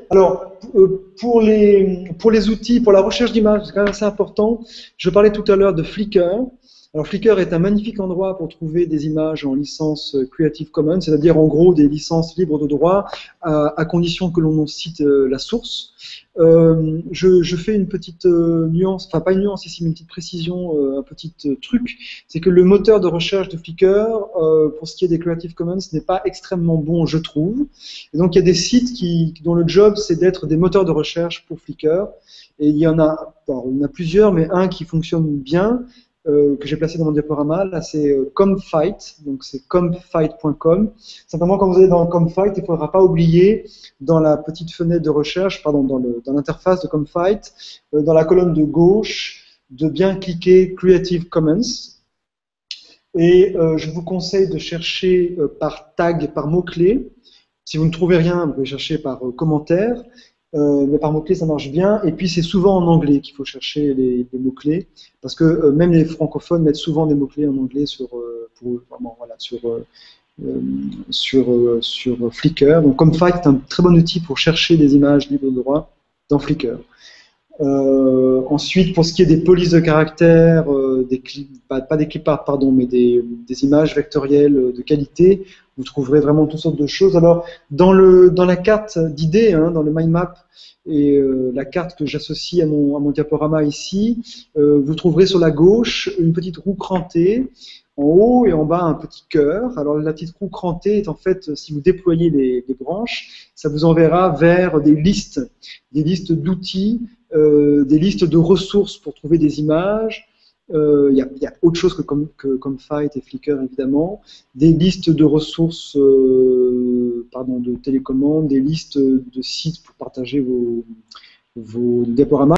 Alors, pour les outils, pour la recherche d'images, c'est quand même assez important. Je parlais tout à l'heure de Flickr. Alors, Flickr est un magnifique endroit pour trouver des images en licence Creative Commons, c'est-à-dire en gros des licences libres de droit, à condition que l'on cite la source. Je fais une petite nuance, enfin pas une nuance ici, mais une petite précision, un petit truc, c'est que le moteur de recherche de Flickr, pour ce qui est des Creative Commons, n'est pas extrêmement bon, je trouve. Et donc il y a des sites dont le job c'est d'être des moteurs de recherche pour Flickr, et il y en a plusieurs, mais un qui fonctionne bien, que j'ai placé dans mon diaporama, là c'est Comfight, donc c'est comfight.com. Simplement quand vous allez dans Comfight, il ne faudra pas oublier dans la petite fenêtre de recherche, pardon, dans l'interface de Comfight, dans la colonne de gauche, de bien cliquer Creative Commons. Et je vous conseille de chercher par tag, par mot-clé. Si vous ne trouvez rien, vous pouvez chercher par commentaire. Mais par mots-clés, ça marche bien. Et puis, c'est souvent en anglais qu'il faut chercher les mots-clés, parce que même les francophones mettent souvent des mots-clés en anglais sur Flickr. Donc, Comfight est un très bon outil pour chercher des images libres de droit dans Flickr. Ensuite, pour ce qui est des polices de caractères, pas des cliparts, pardon, mais des images vectorielles de qualité, vous trouverez vraiment toutes sortes de choses. Alors, dans la carte d'idées, hein, dans le mind map, et la carte que j'associe à mon diaporama ici, vous trouverez sur la gauche une petite roue crantée, en haut et en bas un petit cœur. Alors la petite roue crantée est en fait, si vous déployez les branches, ça vous enverra vers des listes d'outils, des listes de ressources pour trouver des images. Il y a autre chose que Comfight et Flickr évidemment, des listes de ressources, de télécommandes, des listes de sites pour partager vos diaporamas.